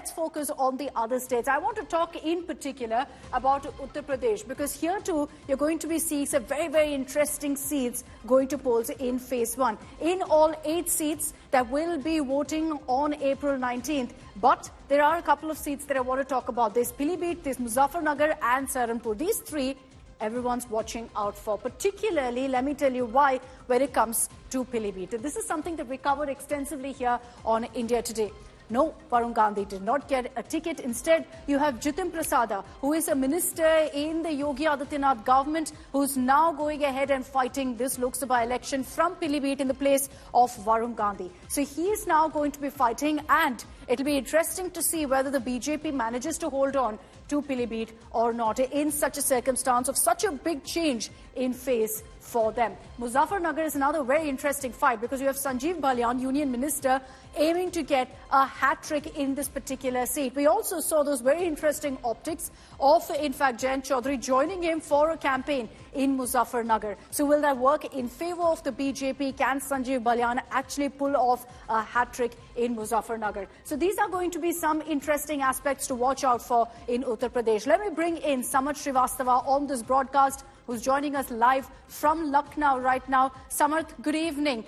let's focus on the other states. I want to talk in particular about Uttar Pradesh, because here too you're going to be seeing some very, very interesting seats going to polls in phase 1. In all, 8 seats that will be voting on April 19th. But there are a couple of seats that I want to talk about. There's Pilibhit, there's Muzaffarnagar and Saharanpur. These 3 everyone's watching out for. Particularly, let me tell you why, when it comes to Pilibhit. This is something that we covered extensively here on India Today. No, Varun Gandhi did not get a ticket. Instead, you have Jitin Prasada, who is a minister in the Yogi Adityanath government, who's now going ahead and fighting this Lok Sabha election from Pilibhit in the place of Varun Gandhi. So he is now going to be fighting, and it'll be interesting to see whether the BJP manages to hold on to Pilibhit or not in such a circumstance of such a big change in phase for them. Muzaffarnagar is another very interesting fight, because you have Sanjeev Balyan, Union Minister, aiming to get a hat-trick in this particular seat. We also saw those very interesting optics of, in fact, Jayant Chaudhary joining him for a campaign in Muzaffarnagar. So will that work in favour of the BJP? Can Sanjeev Balyan actually pull off a hat-trick in Muzaffarnagar? So these are going to be some interesting aspects to watch out for in Uttar Pradesh. Let me bring in Samarth Srivastava on this broadcast, who's joining us live from Lucknow right now. Samarth, good evening.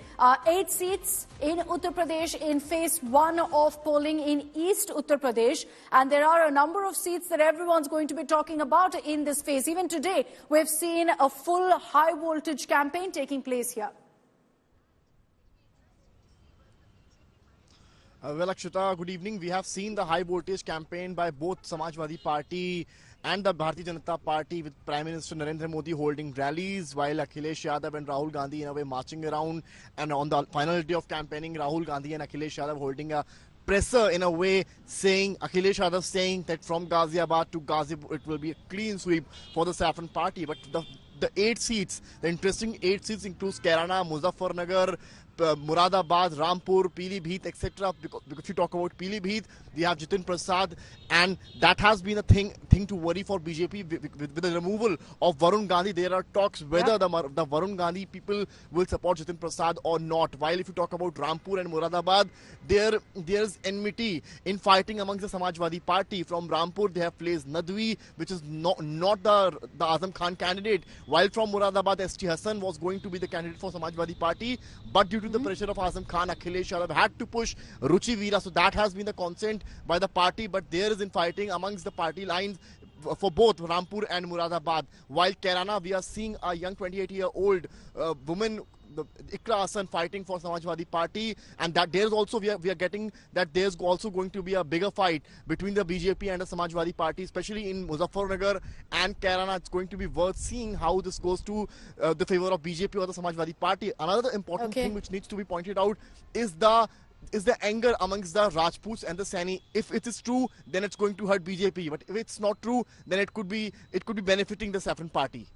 8 seats in Uttar Pradesh in phase 1 of polling in East Uttar Pradesh. And there are a number of seats that everyone's going to be talking about in this phase. Even today, we've seen a full high-voltage campaign taking place here. Well, Akshita, good evening. We have seen the high-voltage campaign by both Samajwadi Party and the Bharatiya Janata Party, with Prime Minister Narendra Modi holding rallies, while Akhilesh Yadav and Rahul Gandhi in a way marching around. And on the final day of campaigning, Rahul Gandhi and Akhilesh Yadav holding a presser in a way, saying, Akhilesh Yadav saying that from Ghaziabad to Ghazipur it will be a clean sweep for the Saffron Party. But the 8 seats, the interesting 8 seats includes Kairana, Muzaffarnagar, Muradabad, Rampur, Pilibhit, etc. Because if you talk about Pilibhit, we have Jitin Prasad, and that has been a thing to worry for BJP. With the removal of Varun Gandhi, there are talks whether the Varun Gandhi people will support Jitin Prasad or not. While if you talk about Rampur and Muradabad, there's enmity in fighting amongst the Samajwadi Party. From Rampur, they have placed Nadwi, which is not the Azam Khan candidate. While from Muradabad, S.T. Hassan was going to be the candidate for Samajwadi Party, but due to the pressure of Azam Khan, Akhilesh Yadav had to push Ruchi Veera. So that has been the consent by the party, but there is infighting amongst the party lines for both Rampur and Muradabad. While Kairana, we are seeing a young 28-year-old woman, Ikra Hassan, fighting for Samajwadi Party, and that there's also we are getting that there's also going to be a bigger fight between the BJP and the Samajwadi Party, especially in Muzaffarnagar and Kairana. It's going to be worth seeing how this goes to the favor of BJP or the Samajwadi Party. Another important thing which needs to be pointed out is the anger amongst the Rajputs and the Saini. If it is true, then it's going to hurt BJP. But if it's not true, then it could be benefiting the Saffron Party.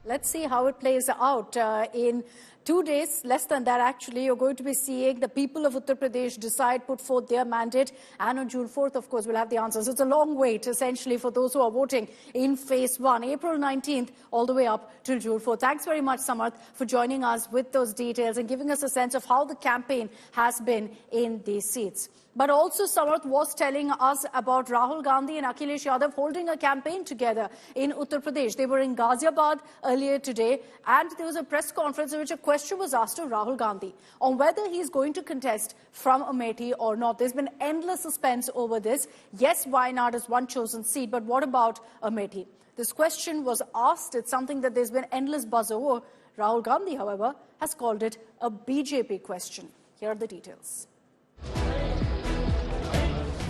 Let's see how it plays out. In 2 days, less than that actually, you're going to be seeing the people of Uttar Pradesh decide, put forth their mandate, and on June 4th, of course, we'll have the answers. It's a long wait, essentially, for those who are voting in phase 1, April 19th, all the way up till June 4th. Thanks very much, Samarth, for joining us with those details and giving us a sense of how the campaign has been in these seats. But also, Samarth was telling us about Rahul Gandhi and Akhilesh Yadav holding a campaign together in Uttar Pradesh. They were in Ghaziabad earlier today, and there was a press conference in which a question was asked to Rahul Gandhi on whether he's going to contest from Amethi or not. There's been endless suspense over this. Yes, Wayanad is one chosen seat, but what about Amethi? This question was asked. It's something that there's been endless buzz over. Rahul Gandhi, however, has called it a BJP question. Here are the details.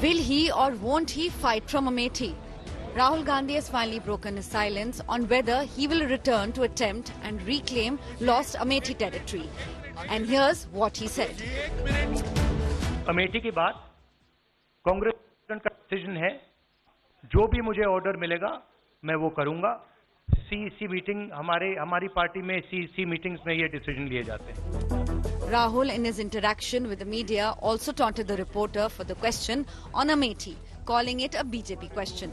Will he or won't he fight from Amethi? Rahul Gandhi has finally broken his silence on whether he will return to attempt and reclaim lost Amethi territory. And here's what he said. Amethi के बाद कांग्रेस का decision है, जो भी मुझे order मिलेगा मैं वो करूंगा. सीईसी मीटिंग हमारी पार्टी में सीईसी मीटिंग्स में ये डिसीजन लिए जाते हैं. Rahul, in his interaction with the media, also taunted the reporter for the question on Amethi, calling it a BJP question.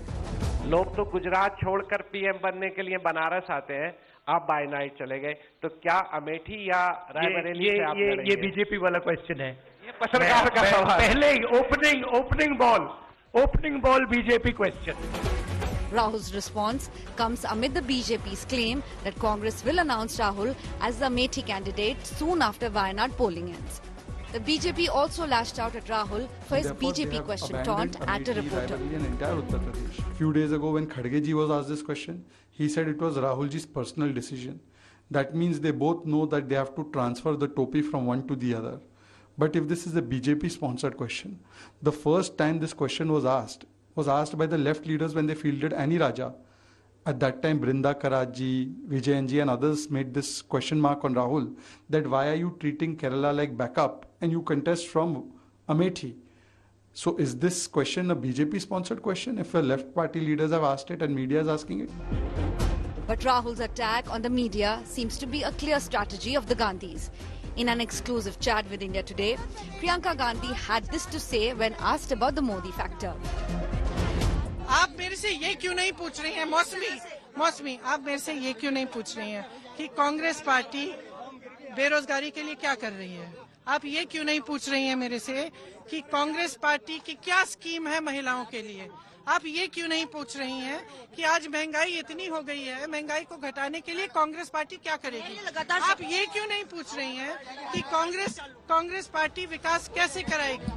लोग तो गुजरात छोड़कर पीएम बनने के लिए बनारस आते हैं, आप बाय नाइट चले गए, तो क्या अमेठी या रायबरेली से आप लड़ेंगे? ये बीजेपी वाला क्वेश्चन है. ये पत्रकार का सवाल. पहले opening ball opening ball BJP question. Rahul's response comes amid the BJP's claim that Congress will announce Rahul as the Amethi candidate soon after Wayanad polling ends. The BJP also lashed out at Rahul for his BJP question taunt at a reporter. Few days ago when Khadgeji was asked this question, he said it was Rahulji's personal decision. That means they both know that they have to transfer the topi from one to the other. But if this is a BJP sponsored question, the first time this question was asked by the left leaders when they fielded Annie Raja. At that time, Brinda Karaji, Vijayanji and others made this question mark on Rahul that why are you treating Kerala like backup and you contest from Amethi? So is this question a BJP sponsored question if the left party leaders have asked it and media is asking it? But Rahul's attack on the media seems to be a clear strategy of the Gandhis. In an exclusive chat with India Today, Priyanka Gandhi had this to say when asked about the Modi factor. आप मेरे से ये क्यों नहीं पूछ रही हैं मौसमी आप मेरे से ये क्यों नहीं पूछ रही हैं कि कांग्रेस पार्टी बेरोजगारी के लिए क्या कर रही है आप ये क्यों नहीं पूछ रही हैं मेरे से कि कांग्रेस पार्टी की क्या स्कीम है महिलाओं के लिए आप ये क्यों नहीं पूछ रही हैं कि आज महंगाई इतनी हो गई है महंगाई को घटाने के लिए कांग्रेस पार्टी क्या करेगी आप ये क्यों नहीं पूछ रही हैं कि कांग्रेस पार्टी विकास कैसे कराएगी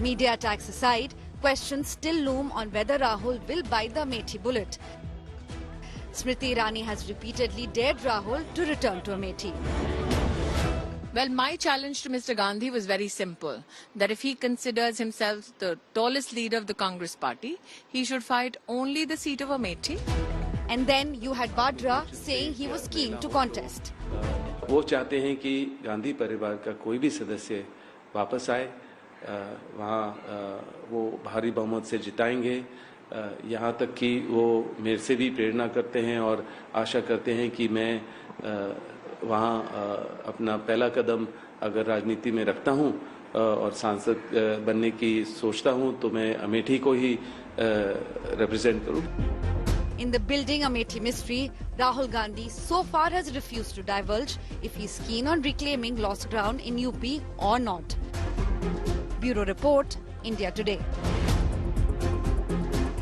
Media attacks aside, questions still loom on whether Rahul will bite the Amethi bullet. Smriti Irani has repeatedly dared Rahul to return to Amethi. Well, my challenge to Mr. Gandhi was very simple, that if he considers himself the tallest leader of the Congress party, he should fight only the seat of Amethi. And then you had Vadra saying he was keen to contest. वो चाहते हैं कि गांधी परिवार का कोई भी सदस्य वापस आए वहाँ वो भारी बहुमत से जिताएंगे यहाँ तक कि वो मेरे से भी प्रेरणा करते हैं और आशा करते हैं कि मैं वहाँ अपना पहला कदम अगर राजनीति में रखता हूँ और सांसद बनने की सोचता हूँ तो मैं अमेठी को ही रिप्रेजेंट करूँ In the building Amethi mystery, Rahul Gandhi so far has refused to divulge if he's keen on reclaiming lost ground in UP or not. Bureau Report, India Today.